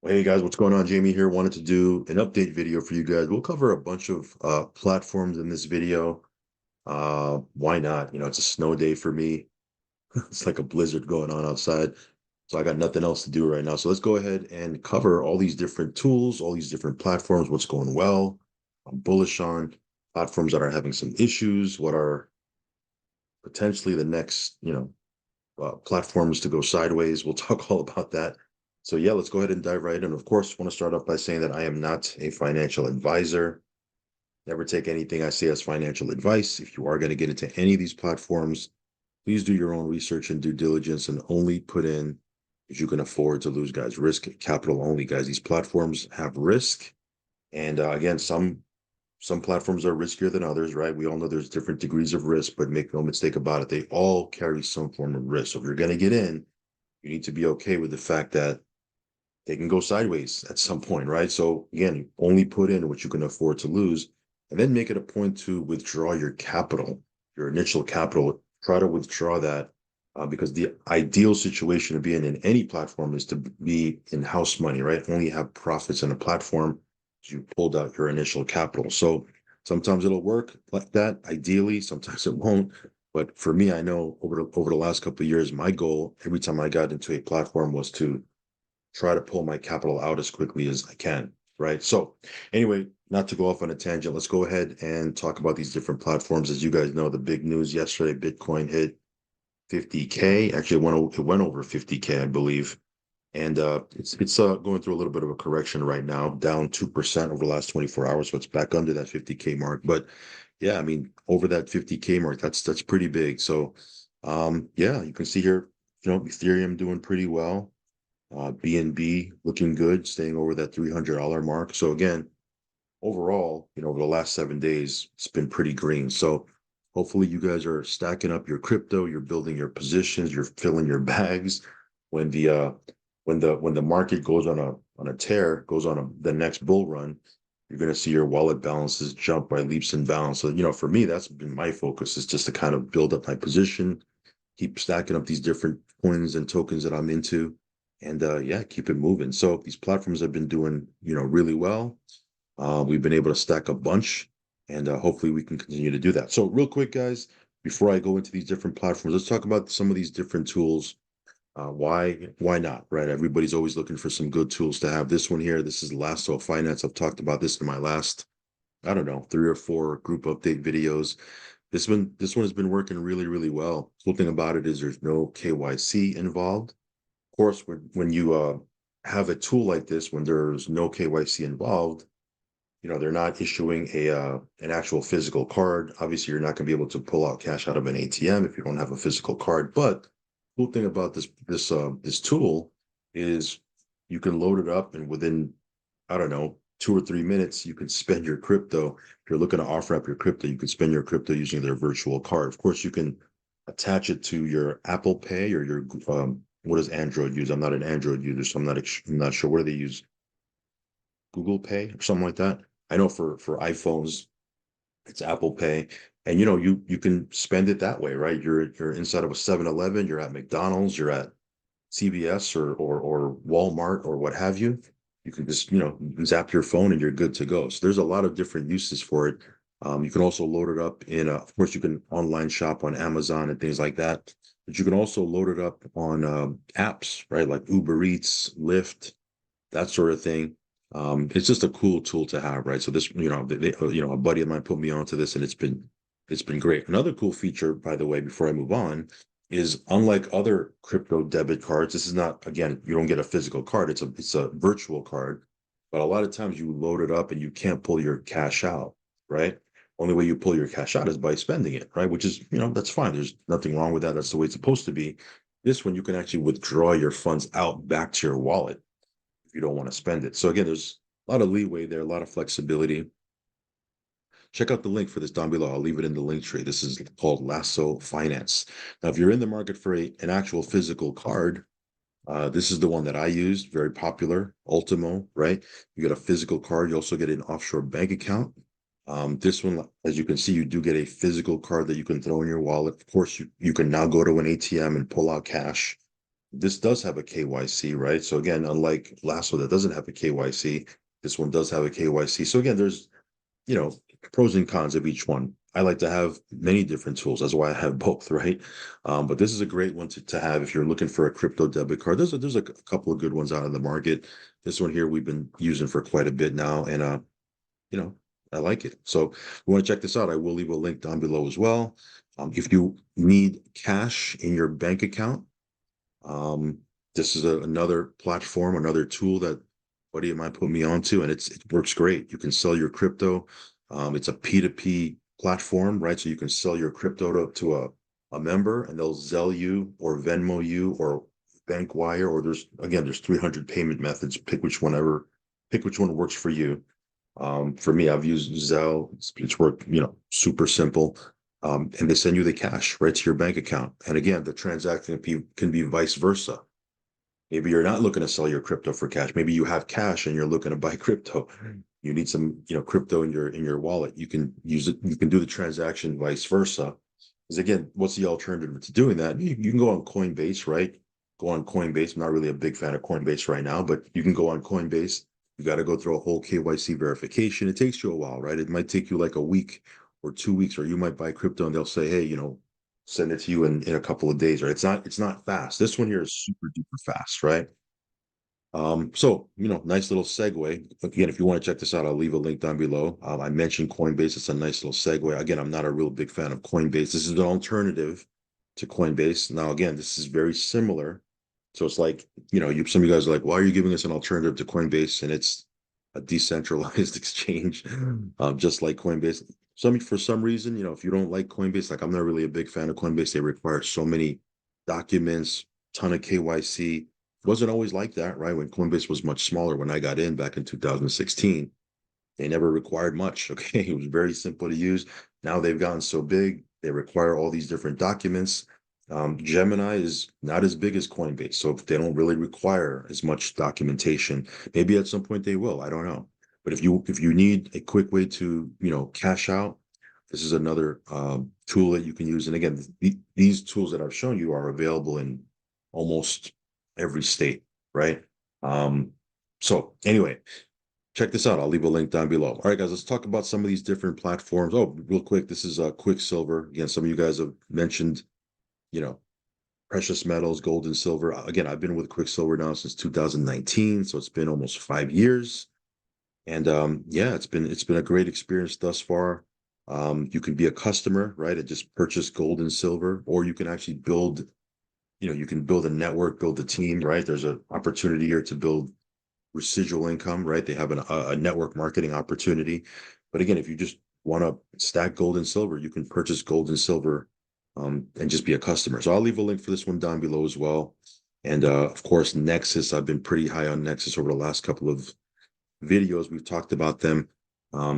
Hey guys, what's going on? Jamie here. Wanted to do an update video for you guys. We'll cover a bunch of platforms in this video. Why not? It's a snow day for me. It's like a blizzard going on outside. So I got nothing else to do right now. So let's go ahead and cover all these different tools, all these different platforms, what's going well. I'm bullish on platforms that are having some issues, what are potentially the next, platforms to go sideways. We'll talk all about that. So yeah, let's go ahead and dive right in. Of course, want to start off by saying that I am not a financial advisor. Never take anything I say as financial advice. If you are going to get into any of these platforms, please do your own research and due diligence and only put in if you can afford to lose, guys. Risk capital only, guys. These platforms have risk. And again, some platforms are riskier than others, right? We all know there's different degrees of risk, but make no mistake about it, they all carry some form of risk. So if you're going to get in, you need to be okay with the fact that they can go sideways at some point, right? So again, only put in what you can afford to lose, and then make it a point to withdraw your capital, your initial capital. Try to withdraw that because the ideal situation to be in any platform is to be in house money, right? Only have profits in a platform. You pulled out your initial capital. So sometimes it'll work like that. Ideally, sometimes it won't. But for me, I know over the last couple of years, my goal every time I got into a platform was to try to pull my capital out as quickly as I can, right? So anyway, not to go off on a tangent, let's go ahead and talk about these different platforms. As you guys know, the big news yesterday, Bitcoin hit 50K. Actually, it went over 50K, I believe. And it's going through a little bit of a correction right now, down 2% over the last 24 hours. So it's back under that 50K mark. But yeah, I mean, over that 50K mark, that's pretty big. So yeah, you can see here, Ethereum doing pretty well. BNB looking good, staying over that $300 mark. So again, overall, over the last 7 days, it's been pretty green. So hopefully you guys are stacking up your crypto, you're building your positions, you're filling your bags. When the market goes on a tear, goes on the next bull run, you're going to see your wallet balances jump by leaps and bounds. So, for me, that's been my focus, is just to kind of build up my position, keep stacking up these different coins and tokens that I'm into, and yeah, keep it moving. So these platforms have been doing, really well. We've been able to stack a bunch, and hopefully we can continue to do that. So real quick, guys, before I go into these different platforms, let's talk about some of these different tools. Why not, right? Everybody's always looking for some good tools to have. This one here, this is Lasso Finance. I've talked about this in my last, I don't know, 3 or 4 group update videos. This one has been working really, really well. Cool thing about it is there's no KYC involved. Of course, when you have a tool like this, when there's no KYC involved, they're not issuing an actual physical card. Obviously, you're not going to be able to pull out cash out of an ATM if you don't have a physical card. But cool thing about this tool is you can load it up, and within, I don't know, 2 or 3 minutes, you can spend your crypto. If you're looking to offer up your crypto, you can spend your crypto using their virtual card. Of course, you can attach it to your Apple Pay or your what does Android use? I'm not an Android user, so I'm not sure. What do they use? Google Pay or something like that. I know for iPhones, it's Apple Pay. And you can spend it that way, right? You're inside of a 7-Eleven, you're at McDonald's, you're at CVS or Walmart or what have you. You can just, zap your phone and you're good to go. So there's a lot of different uses for it. You can also load it up of course, you can online shop on Amazon and things like that, but you can also load it up on apps, right? Like Uber Eats, Lyft, that sort of thing. It's just a cool tool to have, right? So this, a buddy of mine put me onto this, and it's been great. Another cool feature, by the way, before I move on, is unlike other crypto debit cards, this is not, again, you don't get a physical card; it's a virtual card. But a lot of times you load it up and you can't pull your cash out, right? Only way you pull your cash out is by spending it, right? Which is, that's fine. There's nothing wrong with that. That's the way it's supposed to be. This one, you can actually withdraw your funds out back to your wallet if you don't want to spend it. So again, there's a lot of leeway there, a lot of flexibility. Check out the link for this down below. I'll leave it in the link tree. This is called Lasso Finance. Now, if you're in the market for an actual physical card, this is the one that I used, very popular, Ultimo, right? You get a physical card. You also get an offshore bank account. This one, as you can see, you do get a physical card that you can throw in your wallet. Of course, you can now go to an ATM and pull out cash. this does have a KYC, right? So again, unlike Lasso that doesn't have a KYC, this one does have a KYC. So again, there's, you know, pros and cons of each one. I like to have many different tools. That's why I have both, right? But this is a great one to have if you're looking for a crypto debit card. There's a couple of good ones out of the market. This one here we've been using for quite a bit now, and you know, I like it. So if you want to check this out, I will leave a link down below as well. If you need cash in your bank account, um, this is another platform, another tool that a buddy of mine put me onto, and it works great. You can sell your crypto. It's a P2P platform, right? So you can sell your crypto to a member, and they'll Zelle you or Venmo you or bank wire, or there's 300 payment methods. Pick which one works for you. For me, I've used Zelle. It's worked, super simple. And they send you the cash right to your bank account. And again, the transaction can be vice versa. Maybe you're not looking to sell your crypto for cash. Maybe you have cash and you're looking to buy crypto. You need some, crypto in your wallet. You can use it. You can do the transaction vice versa. Because again, what's the alternative to doing that? You can go on Coinbase, right? Go on Coinbase. I'm not really a big fan of Coinbase right now, but you can go on Coinbase. You got to go through a whole KYC verification. It takes you a while, right? It might take you like a week or 2 weeks, or you might buy crypto and they'll say, hey, send it to you in a couple of days, right? It's not fast. This one here is super duper fast, right? So nice little segue. Again, if you want to check this out, I'll leave a link down below. I mentioned Coinbase. It's a nice little segue. Again, I'm not a real big fan of Coinbase. This is an alternative to Coinbase. Now, again, this is very similar. So it's like, some of you guys are like, why are you giving us an alternative to Coinbase? And it's a decentralized exchange, just like Coinbase. For some reason, if you don't like Coinbase, like I'm not really a big fan of Coinbase. They require so many documents, ton of KYC. Wasn't always like that, right? When Coinbase was much smaller, when I got in back in 2016, they never required much. Okay. It was very simple to use. Now they've gotten so big, they require all these different documents. Gemini is not as big as Coinbase, so they don't really require as much documentation. Maybe at some point they will. I don't know. But if you need a quick way to cash out, this is another tool that you can use. And again, these tools that I've shown you are available in almost every state, right? So anyway, check this out. I'll leave a link down below. All right, guys, let's talk about some of these different platforms. Oh, real quick, this is Quicksilver. Again, some of you guys have mentioned, you know, precious metals, gold and silver. Again, I've been with Quicksilver now since 2019, so it's been almost 5 years. And yeah, it's been a great experience thus far. You can be a customer, right, and just purchase gold and silver, or you can actually build, you can build a network, build a team, right? There's an opportunity here to build residual income, right? They have a network marketing opportunity. But again, if you just want to stack gold and silver, you can purchase gold and silver and just be a customer. So I'll leave a link for this one down below as well. And of course, Nexus, I've been pretty high on Nexus over the last couple of videos. We've talked about them.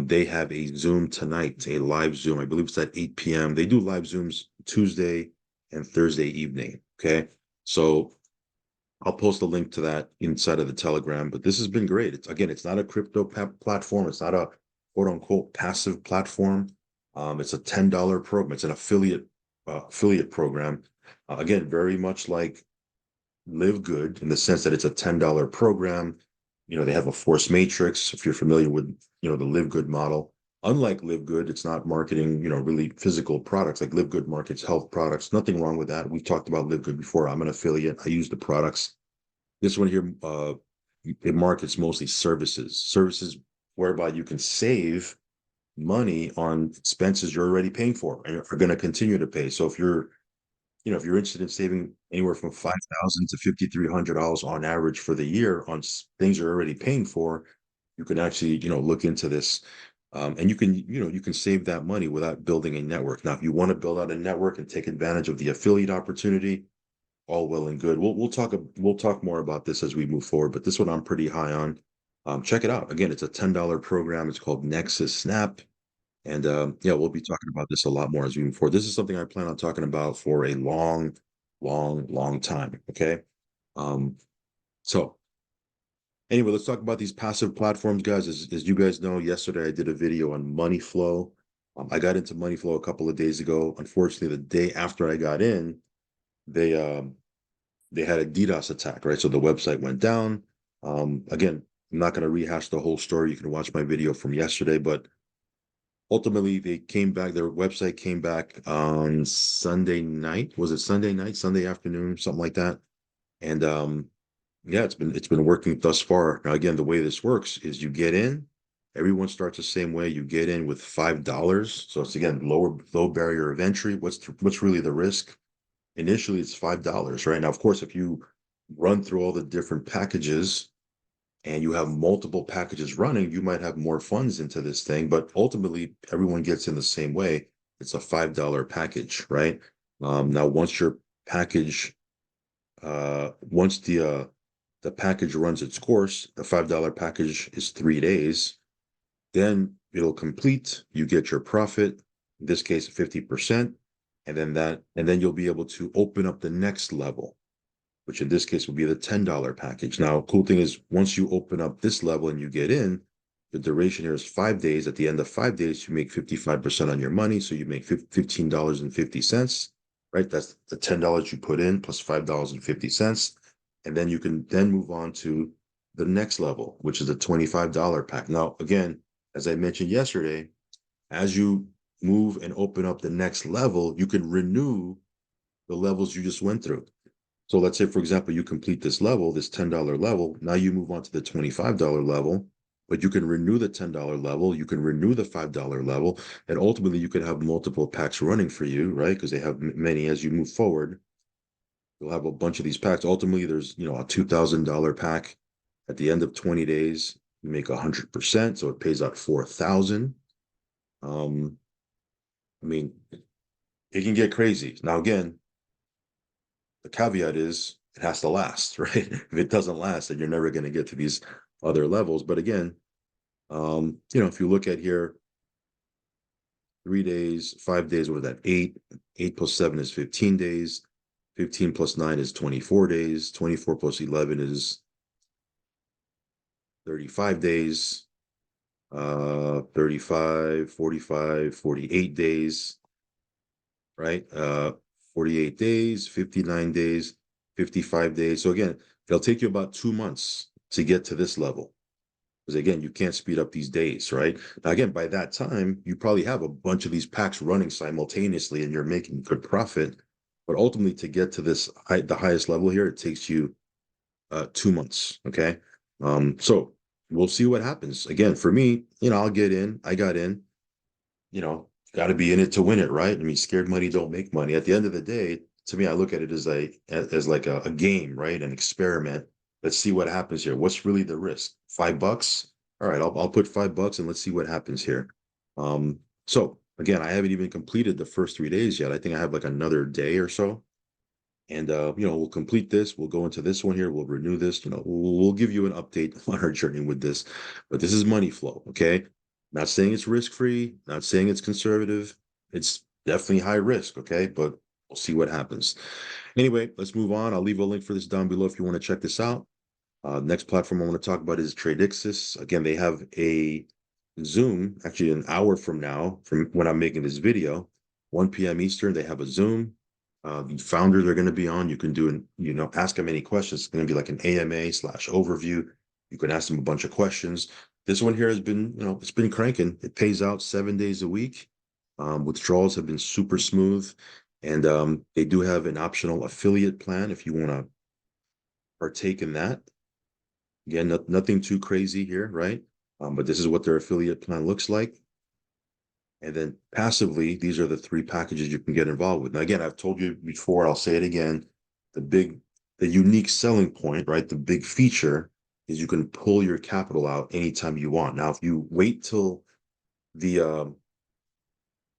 They have a Zoom tonight, a live Zoom. I believe it's at 8 p.m. They do live Zooms Tuesday and Thursday evening. Okay. So I'll post a link to that inside of the Telegram, but this has been great. It's not a crypto platform. It's not a quote unquote passive platform. It's a $10 program. It's an affiliate program. Again, very much like Live Good in the sense that it's a $10 program. They have a force matrix. If you're familiar with, the Live Good model, unlike Live Good, it's not marketing, really physical products. Like Live Good markets health products. Nothing wrong with that. We've talked about Live Good before. I'm an affiliate. I use the products. This one here, it markets mostly services whereby you can save money on expenses you're already paying for and are going to continue to pay. So if you're interested in saving anywhere from $5,000 to $5,300 on average for the year on things you're already paying for, you can actually, look into this. And you can save that money without building a network. Now, if you want to build out a network and take advantage of the affiliate opportunity, all well and good. We'll talk more about this as we move forward, but this one I'm pretty high on. Check it out. Again, it's a $10 program. It's called Nexus Snap. And yeah, we'll be talking about this a lot more as we move forward. This is something I plan on talking about for a long, long, long time. Okay. Um, so anyway, let's talk about these passive platforms, guys. As you guys know, yesterday I did a video on money flow. I got into money flow a couple of days ago. Unfortunately, the day after I got in, they they had a DDoS attack, right? So the website went down. Again, I'm not going to rehash the whole story. You can watch my video from yesterday, but ultimately they came back. Their website came back on Sunday night. Was it Sunday night, Sunday afternoon, something like that? And yeah, it's been working thus far. Now, again, the way this works is you get in, everyone starts the same way. You get in with $5. So it's again low barrier of entry. What's really the risk? Initially, it's $5, right? Now, of course, if you run through all the different packages and you have multiple packages running, you might have more funds into this thing, but ultimately everyone gets in the same way. It's a $5 package, right? Now, once your package, once the package runs its course, the $5 package is 3 days, then it'll complete, you get your profit, in this case, 50%, and then you'll be able to open up the next level, which in this case would be the $10 package. Now, cool thing is once you open up this level and you get in, the duration here is 5 days. At the end of 5 days, you make 55% on your money. So you make $15.50, right? That's the $10 you put in plus $5.50. And then you can then move on to the next level, which is the $25 pack. Now, again, as I mentioned yesterday, as you move and open up the next level, you can renew the levels you just went through. So let's say, for example, you complete this level, this $10 level. Now you move on to the $25 level, but you can renew the $10 level. You can renew the $5 level. And ultimately, you can have multiple packs running for you, right? Because they have many as you move forward. You'll have a bunch of these packs. Ultimately, there's, a $2,000 pack. At the end of 20 days, you make 100%. So it pays out 4,000. I mean, it can get crazy. Now, again, the caveat is it has to last, right? If it doesn't last, then you're never going to get to these other levels. But again, if you look at here, 3 days, 5 days, what is that? Eight plus 7 is 15 days. 15 plus 9 is 24 days. 24 plus 11 is 35 days. 35, 45, 48 days, right? 48 days, 59 days, 55 days. So again, it'll take you about 2 months to get to this level. Because again, you can't speed up these days, right? Now, again, by that time, you probably have a bunch of these packs running simultaneously and you're making good profit. But ultimately, to get to the highest level here, it takes you 2 months. Okay. So we'll see what happens. Again, for me, I'll get in. I got in, got to be in it to win it, right? I mean, scared money don't make money. At the end of the day, to me, I look at it as like a game, right? An experiment. Let's see what happens here. What's really the risk? $5? All right, I'll put $5 and let's see what happens here. So again, I haven't even completed the first 3 days yet. I think I have like another day or so. And we'll complete this. We'll go into this one here. We'll renew this. We'll give you an update on our journey with this. But this is money flow, okay? Not saying it's risk-free, not saying it's conservative. It's definitely high risk, okay? But we'll see what happens. Anyway, let's move on. I'll leave a link for this down below if you want to check this out. Next platform I want to talk about is Traxus. Again, they have a Zoom, actually an hour from now, from when I'm making this video, 1 p.m. Eastern, they have a Zoom. The founder they're going to be on, you can ask them any questions. It's going to be like an AMA/overview. You can ask them a bunch of questions. This one here has been, it's been cranking. It pays out 7 days a week. Withdrawals have been super smooth. And they do have an optional affiliate plan if you want to partake in that. Again, nothing too crazy here, right? But this is what their affiliate plan looks like. And then passively, these are the 3 packages you can get involved with. Now, again, I've told you before, I'll say it again, the unique selling point, right? The big feature is you can pull your capital out anytime you want. Now, if you wait till the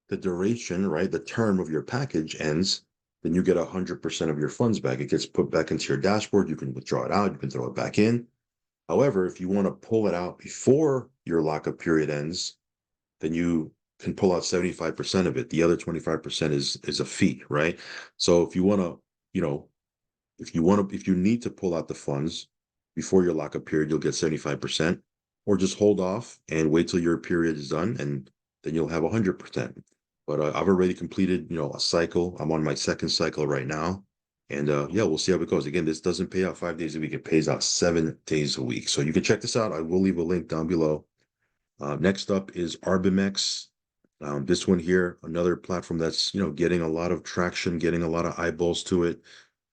duration, right, the term of your package ends, then you get 100% of your funds back. It gets put back into your dashboard. You can withdraw it out. You can throw it back in. However, if you want to pull it out before your lockup period ends, then you can pull out 75% of it. The other 25% is a fee, right? So if you want to, if you need to pull out the funds before your lockup period, you'll get 75%, or just hold off and wait till your period is done, and then you'll have 100%. But I've already completed, a cycle. I'm on my second cycle right now. And yeah, we'll see how it goes. Again, this doesn't pay out 5 days a week. It pays out 7 days a week. So you can check this out. I will leave a link down below. Next up is ARBX. This one here, another platform that's getting a lot of traction, getting a lot of eyeballs to it.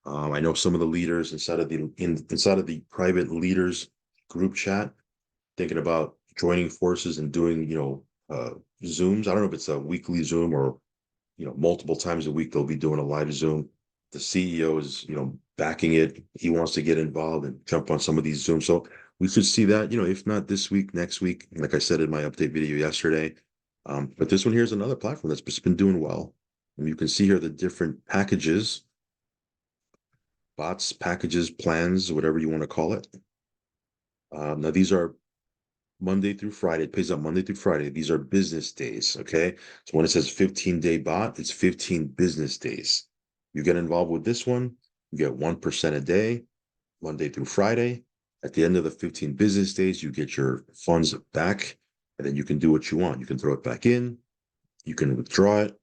I know some of the leaders inside of the private leaders group chat thinking about joining forces and doing Zooms. I don't know if it's a weekly Zoom or multiple times a week they'll be doing a live Zoom. The CEO is backing it. He wants to get involved and jump on some of these Zooms. So we should see that, if not this week, next week, like I said in my update video yesterday. But this one here is another platform that's just been doing well. And you can see here the different packages, bots, packages, plans, whatever you want to call it. Now these are Monday through Friday. It pays out Monday through Friday. These are business days. Okay. So when it says 15-day bot, it's 15 business days. You get involved with this one, you get 1% a day, Monday through Friday. At the end of the 15 business days, you get your funds back, and then you can do what you want. You can throw it back in, you can withdraw it.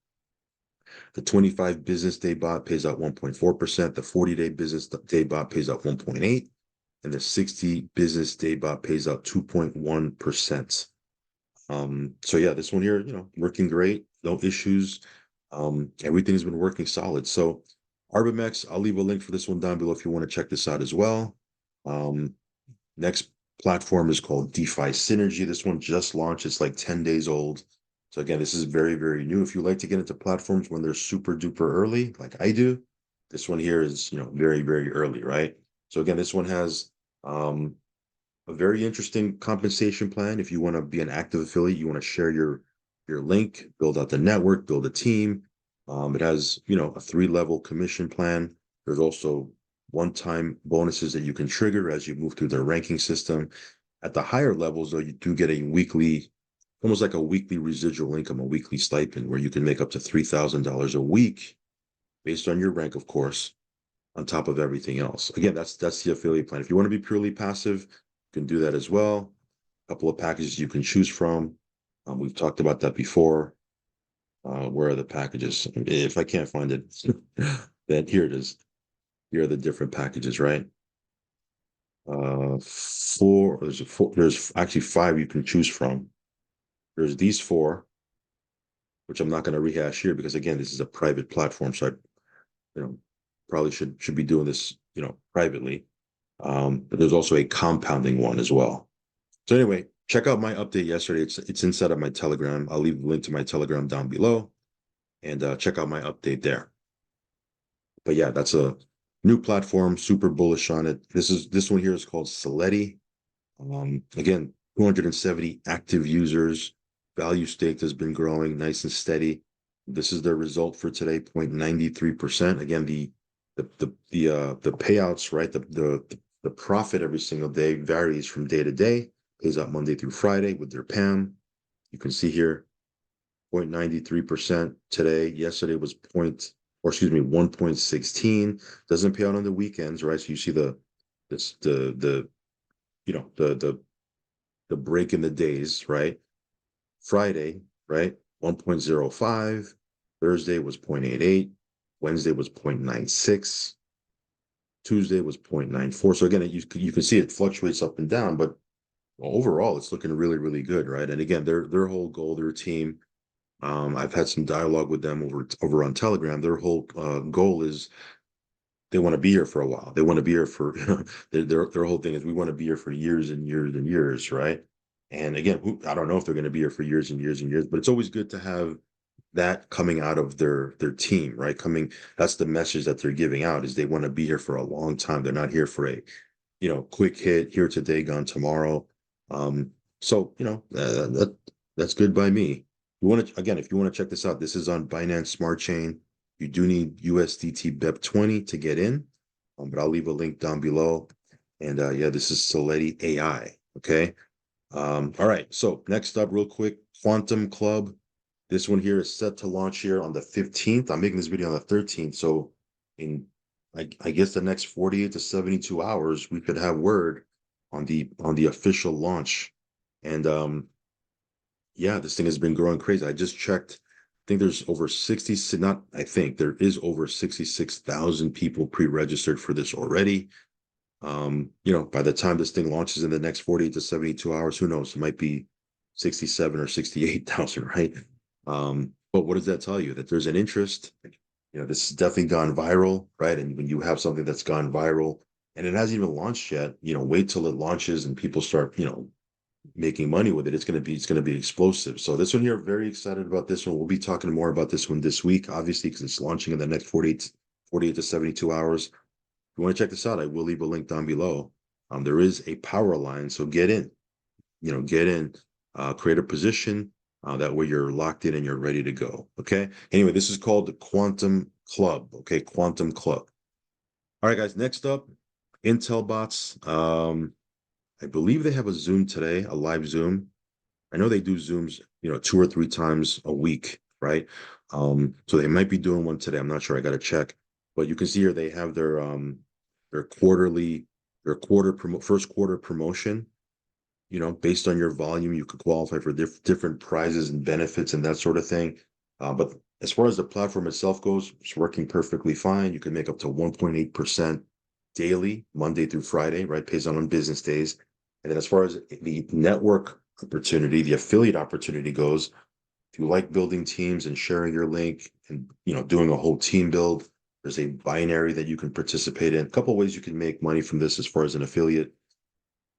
The 25 business day bot pays out 1.4%. The 40-day business day bot pays out 1.8%. And the 60 business day bot pays out 2.1%. So yeah, this one here, working great, no issues. Everything's been working solid. So ARBX, I'll leave a link for this one down below if you want to check this out as well. Next platform is called Defi Synergy. This one just launched. It's like 10 days old. So again, this is very, very new. If you like to get into platforms when they're super duper early, like I do, this one here is, very, very early, right? So again, this one has a very interesting compensation plan. If you want to be an active affiliate, you want to share your link, build out the network, build a team. It has, a 3-level commission plan. There's also one-time bonuses that you can trigger as you move through their ranking system. At the higher levels, though, you do get a weekly, almost like a weekly residual income, a weekly stipend, where you can make up to $3,000 a week based on your rank, of course, on top of everything else. Again, that's the affiliate plan. If you want to be purely passive, you can do that as well. A couple of packages you can choose from. We've talked about that before. Where are the packages? If I can't find it, then here it is. Here are the different packages, right? There's actually 5 you can choose from. There's these 4, which I'm not going to rehash here because again, this is a private platform. So I, probably should be doing this, privately. But there's also a compounding one as well. So anyway, check out my update yesterday. It's inside of my Telegram. I'll leave a link to my Telegram down below, and check out my update there. But yeah, that's a new platform. Super bullish on it. This one here is called Soleti. Again, 270 active users. Value staked has been growing nice and steady. This is their result for today, 0.93%. Again, the payouts, right? The profit every single day varies from day to day. Pays out Monday through Friday with their PAM. You can see here 0.93% today. Yesterday was 1.16. Doesn't pay out on the weekends, right? So you see the break in the days, right? Friday, right? 1.05. Thursday was 0.88. Wednesday was 0.96. Tuesday was 0.94. So again, you can see it fluctuates up and down, but overall, it's looking really, really good, right? And again, their whole goal, their team. I've had some dialogue with them over on Telegram. Their whole goal is they want to be here for a while. They want to be here for their whole thing is we want to be here for years and years and years, right? And again, I don't know if they're going to be here for years and years and years, but it's always good to have that coming out of their team, right? That's the message that they're giving out is they want to be here for a long time. They're not here for a quick hit, here today, gone tomorrow. So that's good by me. If you want to check this out, this is on Binance Smart Chain. You do need USDT BEP20 to get in, but I'll leave a link down below. And yeah, this is Soleti AI. Okay. All right. So next up, real quick, Quantum Club. This one here is set to launch here on the 15th. I'm making this video on the 13th. So I guess the next 48 to 72 hours, we could have word on the official launch. And yeah, this thing has been growing crazy. I just checked think there's over 60, not I think there is over 66,000 people pre-registered for this already. By the time this thing launches in the next 40 to 72 hours, who knows? It might be 67 or 68,000, right? But what does that tell you? That there's an interest. This has definitely gone viral, right? And when you have something that's gone viral and it hasn't even launched yet, wait till it launches and people start, making money with it. It's going to be explosive. So this one here, very excited about this one. We'll be talking more about this one this week, obviously, because it's launching in the next 48 to 72 hours. If you want to check this out, I will leave a link down below. There is a power line, so get in, create a position. That way you're locked in and you're ready to go. Okay. Anyway, this is called the Quantum Club. Okay. Quantum Club. All right, guys. Next up, Intel bots. I believe they have a Zoom today, a live Zoom. I know they do Zooms, 2 or 3 times a week, right? So they might be doing one today. I'm not sure. I got to check. But you can see here they have their first quarter promotion. Based on your volume, you could qualify for different prizes and benefits and that sort of thing. But as far as the platform itself goes, it's working perfectly fine. You can make up to 1.8% daily, Monday through Friday, right? Pays on business days. And then as far as the network opportunity, the affiliate opportunity goes, if you like building teams and sharing your link and doing a whole team build, there's a binary that you can participate in. A couple of ways you can make money from this as far as an affiliate.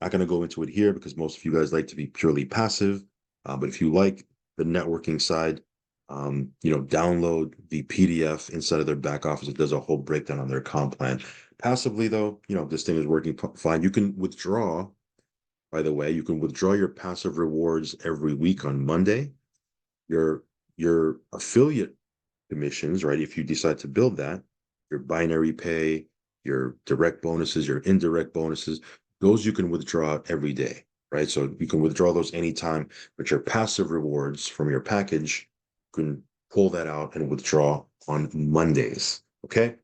Not going to go into it here because most of you guys like to be purely passive. But if you like the networking side, download the PDF inside of their back office. It does a whole breakdown on their comp plan. Passively, though, this thing is working fine. You can withdraw, by the way, your passive rewards every week on Monday. Your affiliate commissions, right? If you decide to build that, your binary pay, your direct bonuses, your indirect bonuses, those you can withdraw every day, right? So you can withdraw those anytime, but your passive rewards from your package, you can pull that out and withdraw on Mondays. Okay.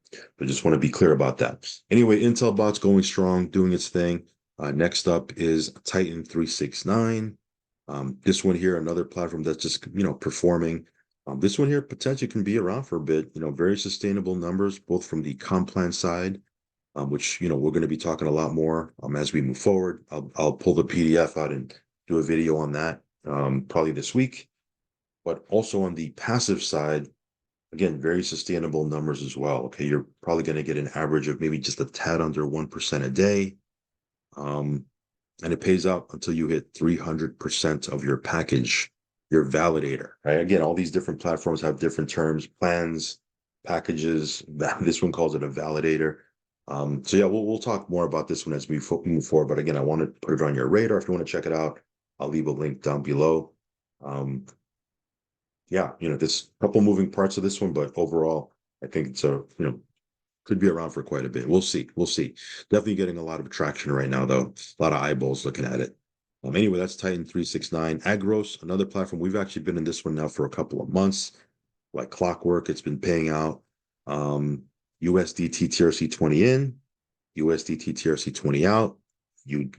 I just want to be clear about that. Anyway, Intel bot's going strong, doing its thing. Next up is Titan 369. This one here, another platform that's just, performing. This one here potentially can be around for a bit, very sustainable numbers, both from the comp plan side, which, we're going to be talking a lot more as we move forward. I'll pull the PDF out and do a video on that probably this week. But also on the passive side, again, very sustainable numbers as well. Okay, you're probably going to get an average of maybe just a tad under 1% a day. And it pays out until you hit 300% of your package, your validator, right? Again, all these different platforms have different terms, plans, packages. This one calls it a validator. So yeah, we'll talk more about this one as we move forward. But again, I want to put it on your radar. If you want to check it out, I'll leave a link down below. Yeah, there's a couple moving parts of this one, but overall, I think it's could be around for quite a bit. We'll see. Definitely getting a lot of traction right now, though. A lot of eyeballs looking at it. Anyway, that's Titan 369. Agros, another platform. We've actually been in this one now for a couple of months. Like clockwork, it's been paying out. USDT TRC 20 in, USDT TRC 20 out. You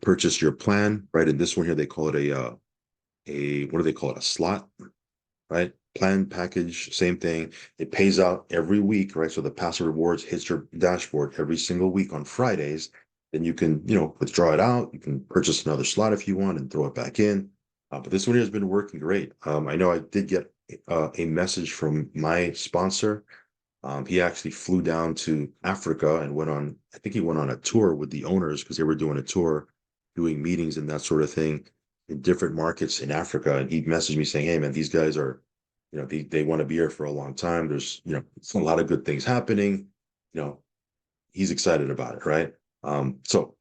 purchase your plan, right? And this one here, they call it what do they call it? A slot, right? Plan package, same thing. It pays out every week, right? So the passive rewards hits your dashboard every single week on Fridays. Then you can, withdraw it out. You can purchase another slot if you want and throw it back in. But this one here has been working great. I know I did get a message from my sponsor. He actually flew down to Africa and I think he went on a tour with the owners because they were doing a tour, doing meetings and that sort of thing in different markets in Africa. And he messaged me saying, hey man, these guys are, they want to be here for a long time. There's, it's a lot of good things happening. He's excited about it, right? So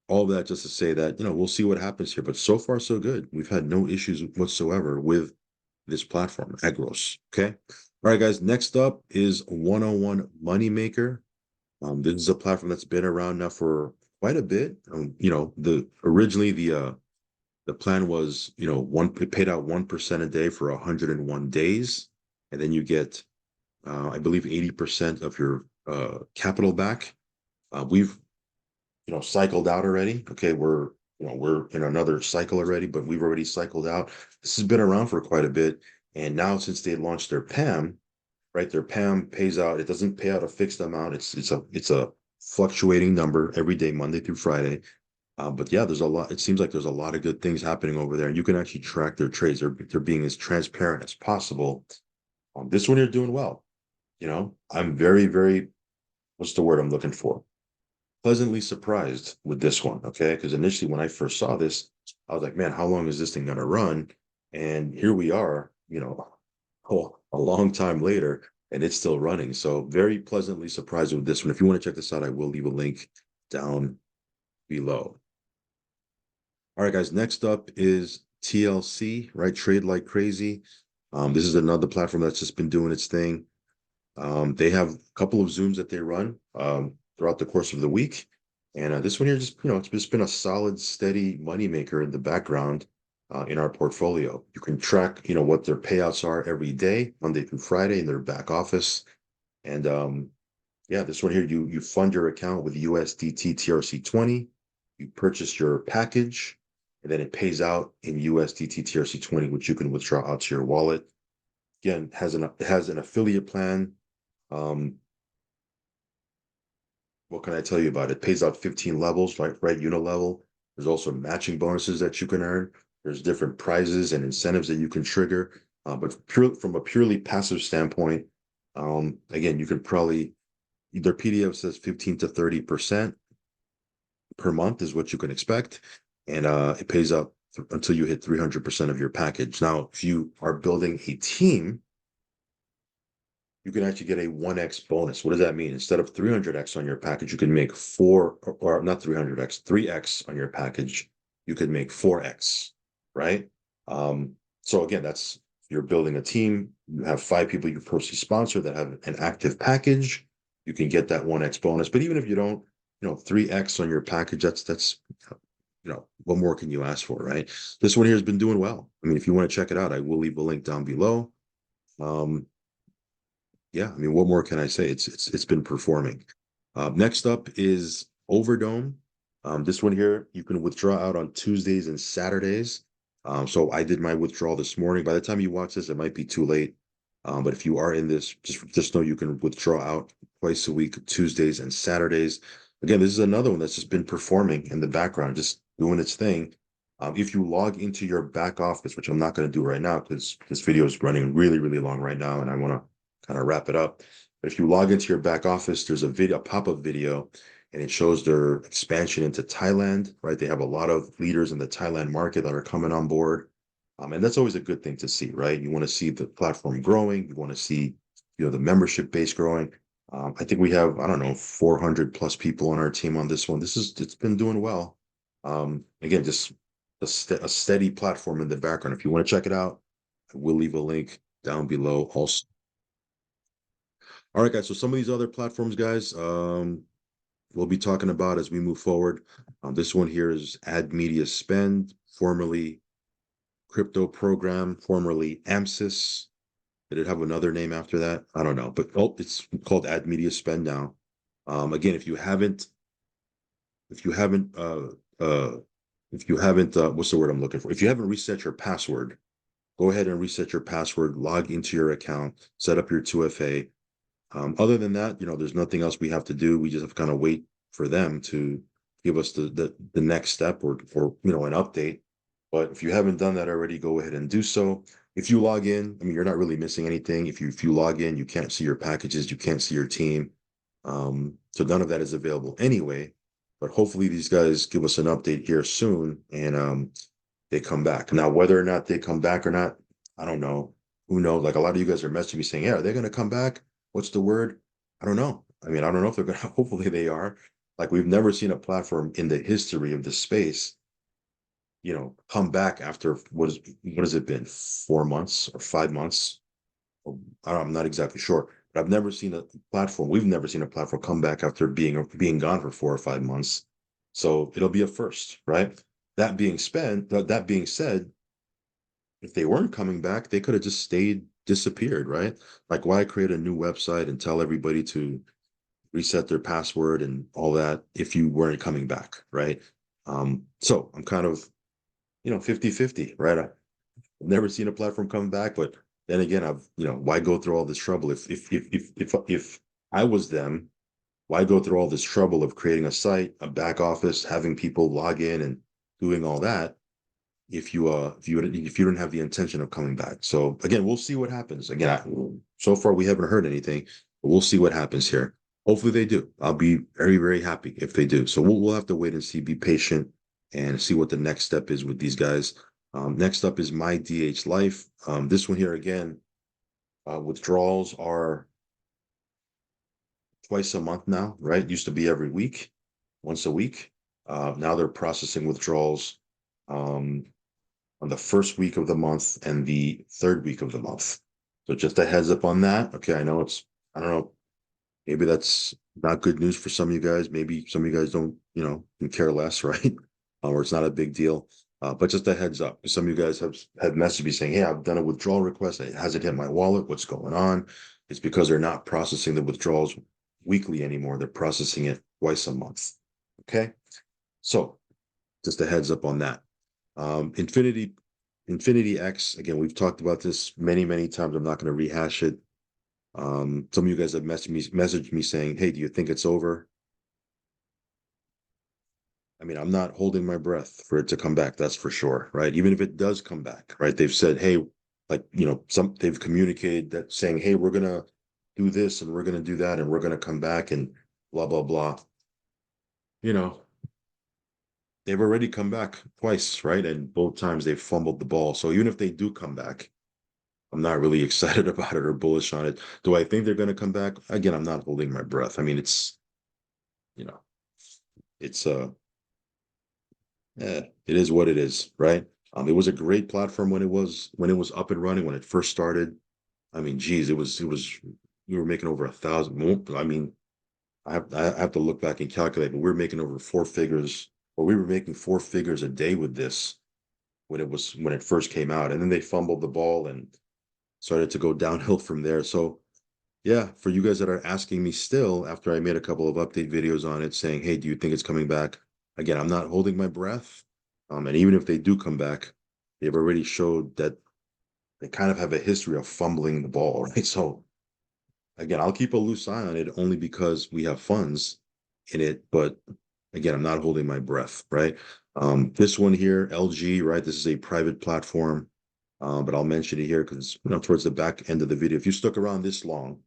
all that just to say that, we'll see what happens here, but so far so good. We've had no issues whatsoever with this platform, Agros. Okay. All right, guys. Next up is 101 Moneymaker. This is a platform that's been around now for quite a bit. Originally the plan was, it paid out 1% a day for 101 days. And then you get, I believe 80% of your capital back. We've, cycled out already. Okay. We're we're in another cycle already, but we've already cycled out. This has been around for quite a bit. And now since they launched their PAM, right, their PAM pays out, it doesn't pay out a fixed amount. It's a fluctuating number every day, Monday through Friday. But yeah, there's a lot. It seems like there's a lot of good things happening over there, and you can actually track their trades. They're being as transparent as possible. This one you're doing well. I'm very, very, what's the word I'm looking for? Pleasantly surprised with this one. Okay, because initially when I first saw this, I was like, man, how long is this thing gonna run? And here we are. Oh, a long time later, and it's still running. So very pleasantly surprised with this one. If you want to check this out, I will leave a link down below. All right, guys, next up is TLC, right? Trade Like Crazy. This is another platform that's just been doing its thing. They have a couple of Zooms that they run throughout the course of the week. And this one here just, it's just been a solid, steady moneymaker in the background in our portfolio. You can track, what their payouts are every day, Monday through Friday in their back office. And yeah, this one here, you fund your account with USDT TRC20. You purchase your package, and then it pays out in USDT TRC20, which you can withdraw out to your wallet. Again, it has an affiliate plan. What can I tell you about it? It pays out 15 levels, right? Unit level. There's also matching bonuses that you can earn. There's different prizes and incentives that you can trigger. But from a purely passive standpoint, again, you can probably their PDF says 15 to 30% per month is what you can expect, and it pays out until you hit 300% of your package. Now, if you are building a team, you can actually get a 1x bonus. What does that mean? Instead of 300x on your package, you can make or not 300x, 3x on your package. You could make 4x, right? So again, that's you're building a team. You have 5 people you personally sponsor that have an active package. You can get that 1x bonus. But even if you don't, 3x on your package, that's what more can you ask for, right? This one here has been doing well. I mean, if you want to check it out, I will leave a link down below. Yeah, I mean, what more can I say? It's been performing. Next up is OverdDome. This one here, you can withdraw out on Tuesdays and Saturdays. So I did my withdrawal this morning. By the time you watch this, it might be too late. But if you are in this, just know you can withdraw out twice a week, Tuesdays and Saturdays. Again, this is another one that's just been performing in the background, just doing its thing. If you log into your back office, which I'm not going to do right now because this video is running really, really long right now, and I want to kind of wrap it up. But if you log into your back office, there's a pop-up video, and it shows their expansion into Thailand, right? They have a lot of leaders in the Thailand market that are coming on board. And that's always a good thing to see, right? You want to see the platform growing. You want to see, the membership base growing. I think we have, I don't know, 400 plus people on our team on this one. It's been doing well. Again, just a steady platform in the background. If you want to check it out, I will leave a link down below also. All right, guys. So some of these other platforms, guys, we'll be talking about as we move forward. This one here is Mediaspend, formerly Crypto Program, formerly AMSIS. Did it have another name after that? I don't know, but it's called Mediaspend now. Again, if you haven't, what's the word I'm looking for? If you haven't reset your password, go ahead and reset your password, log into your account, set up your 2FA. Other than that, there's nothing else we have to do. We just have to kind of wait for them to give us the next step or an update. But if you haven't done that already, go ahead and do so. If you log in, I mean, you're not really missing anything. If you log in, you can't see your packages, you can't see your team. So none of that is available anyway. But hopefully these guys give us an update here soon and they come back. Now, whether or not they come back or not, I don't know. Who knows? Like a lot of you guys are messaging me saying, yeah, are they going to come back? What's the word? I don't know. I mean, I don't know if they're going to, hopefully they are. Like we've never seen a platform in the history of the space, come back after what has it been, 4 months or 5 months? I'm not exactly sure, but I've never seen a platform. We've never seen a platform come back after being gone for 4 or 5 months. So it'll be a first, right? That being said, if they weren't coming back, they could have just disappeared, right? Like why create a new website and tell everybody to reset their password and all that if you weren't coming back, right? So I'm kind of, 50-50, right? I've never seen a platform come back, but then again, why go through all this trouble? If I was them, why go through all this trouble of creating a site, a back office, having people log in and doing all that if you don't have the intention of coming back? So again, we'll see what happens. Again, so far we haven't heard anything, but we'll see what happens here. Hopefully they do. I'll be very, very happy if they do. So we'll have to wait and see, be patient, and see what the next step is with these guys. Next up is My DH Life. This one here again, withdrawals are twice a month now, right? Used to be every week, once a week. Now they're processing withdrawals um, on the first week of the month and the third week of the month. So just a heads up on that. Okay, I know I don't know, maybe that's not good news for some of you guys. Maybe some of you guys don't, can care less, right? Or it's not a big deal. But just a heads up, because some of you guys have messaged me saying, hey, I've done a withdrawal request. It hasn't hit my wallet. What's going on? It's because they're not processing the withdrawals weekly anymore. They're processing it twice a month. Okay. So just a heads up on that. Infinity X, again, we've talked about this many, many times. I'm not going to rehash it. Some of you guys have messaged me saying, hey, do you think it's over? I mean, I'm not holding my breath for it to come back. That's for sure, right? Even if it does come back, right? They've said, hey, like, they've communicated that saying, hey, we're going to do this and we're going to do that and we're going to come back and blah, blah, blah. They've already come back twice, right? And both times they've fumbled the ball. So even if they do come back, I'm not really excited about it or bullish on it. Do I think they're going to come back? Again, I'm not holding my breath. I mean, you know, it's it is what it is, right? It was a great platform when it was up and running when it first started. I mean, geez, we were making over 1,000. I mean, I have to look back and calculate, but we were making over four figures, or we were making four figures a day with this when it first came out, and then they fumbled the ball and started to go downhill from there. So yeah, for you guys that are asking me still after I made a couple of update videos on it saying, hey, do you think it's coming back? Again, I'm not holding my breath. And even if they do come back, they've already showed that they kind of have a history of fumbling the ball, right? So again, I'll keep a loose eye on it only because we have funds in it. But again, I'm not holding my breath, right? This one here, LG, right? This is a private platform, but I'll mention it here because towards the back end of the video, if you stuck around this long,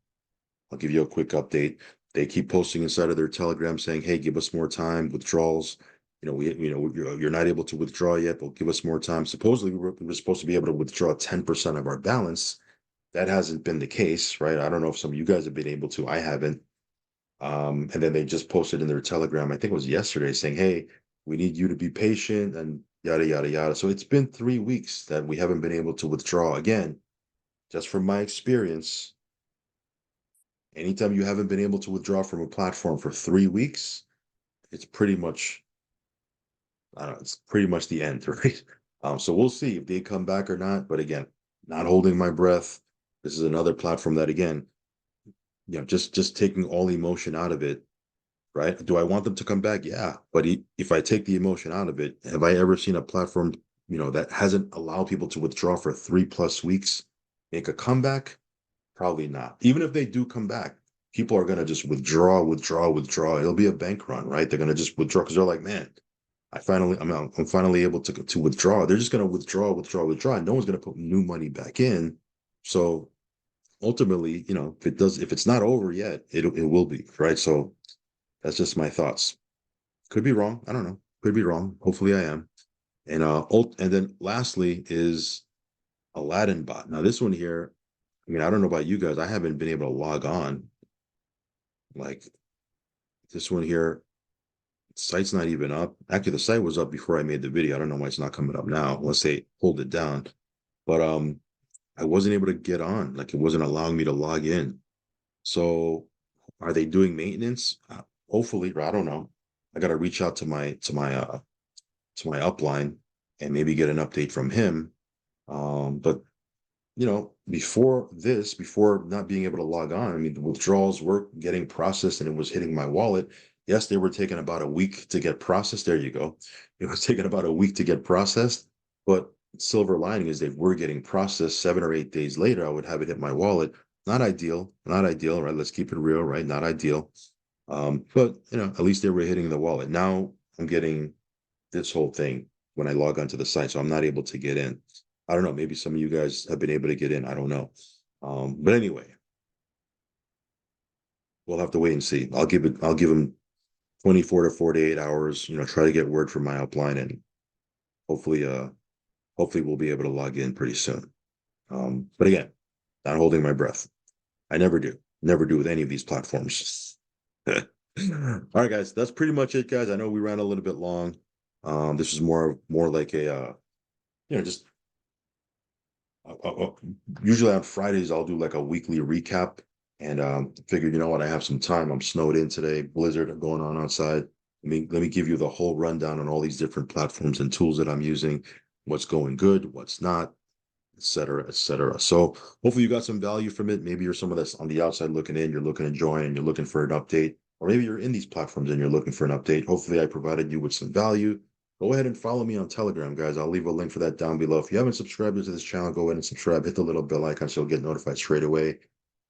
I'll give you a quick update. They keep posting inside of their Telegram saying, "Hey, give us more time. Withdrawals. You're not able to withdraw yet, but give us more time." Supposedly, we were supposed to be able to withdraw 10% of our balance. That hasn't been the case, right? I don't know if some of you guys have been able to. I haven't. And then they just posted in their Telegram, I think it was yesterday, saying, "Hey, we need you to be patient," and yada yada yada. So it's been 3 weeks that we haven't been able to withdraw. Again, just from my experience, anytime you haven't been able to withdraw from a platform for 3 weeks, it's pretty much, I don't know, it's pretty much the end, right? So we'll see if they come back or not. But again, not holding my breath. This is another platform that, again, just taking all emotion out of it, right? Do I want them to come back? Yeah. But if I take the emotion out of it, have I ever seen a platform, that hasn't allowed people to withdraw for 3+ weeks make a comeback? Probably not. Even if they do come back, people are going to just withdraw, withdraw, withdraw. It'll be a bank run, right? They're going to just withdraw because they're like, man, I'm finally able to withdraw. They're just going to withdraw, withdraw, withdraw. And no one's going to put new money back in. So ultimately, if it's not over yet, it will be, right? So that's just my thoughts. Could be wrong. I don't know. Could be wrong. Hopefully I am. And then lastly is Aladdin bot. Now this one here, I mean, I don't know about you guys. I haven't been able to log on. Like this one here, site's not even up. Actually, the site was up before I made the video. I don't know why it's not coming up now, unless they pulled it down. But I wasn't able to get on. Like it wasn't allowing me to log in. So are they doing maintenance? Hopefully, I don't know. I got to reach out to my upline and maybe get an update from him. But before not being able to log on, I mean, the withdrawals were getting processed and it was hitting my wallet. Yes, they were taking about a week to get processed. There you go. It was taking about a week to get processed, but silver lining is they were getting processed 7 or 8 days later. I would have it hit my wallet. Not ideal, not ideal, right? Let's keep it real, right? Not ideal. But at least they were hitting the wallet. Now I'm getting this whole thing when I log onto the site, so I'm not able to get in. I don't know. Maybe some of you guys have been able to get in. I don't know. But anyway, we'll have to wait and see. I'll give them 24 to 48 hours, try to get word from my upline, and hopefully hopefully we'll be able to log in pretty soon. But again, not holding my breath. I never do with any of these platforms. All right, guys, that's pretty much it, guys. I know we ran a little bit long. This is more like a just usually on Fridays I'll do like a weekly recap, and figured, what, I have some time. I'm snowed in today, blizzard going on outside. Let me give you the whole rundown on all these different platforms and tools that I'm using, what's going good, what's not, et cetera, et cetera. So hopefully you got some value from it. Maybe you're someone that's on the outside looking in, you're looking to join, and you're looking for an update, or maybe you're in these platforms and you're looking for an update. Hopefully I provided you with some value. Go ahead and follow me on Telegram, guys. I'll leave a link for that down below. If you haven't subscribed to this channel, go ahead and subscribe. Hit the little bell icon so you'll get notified straight away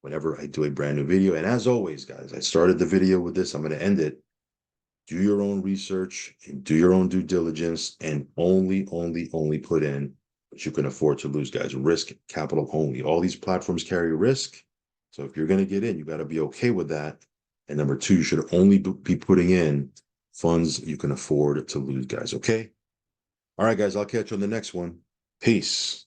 whenever I do a brand new video. And as always, guys, I started the video with this. I'm going to end it. Do your own research and do your own due diligence, and only put in what you can afford to lose, guys. Risk capital only. All these platforms carry risk. So if you're going to get in, you got to be okay with that. And number two, you should only be putting in funds you can afford to lose, guys. Okay. All right, guys, I'll catch you on the next one. Peace.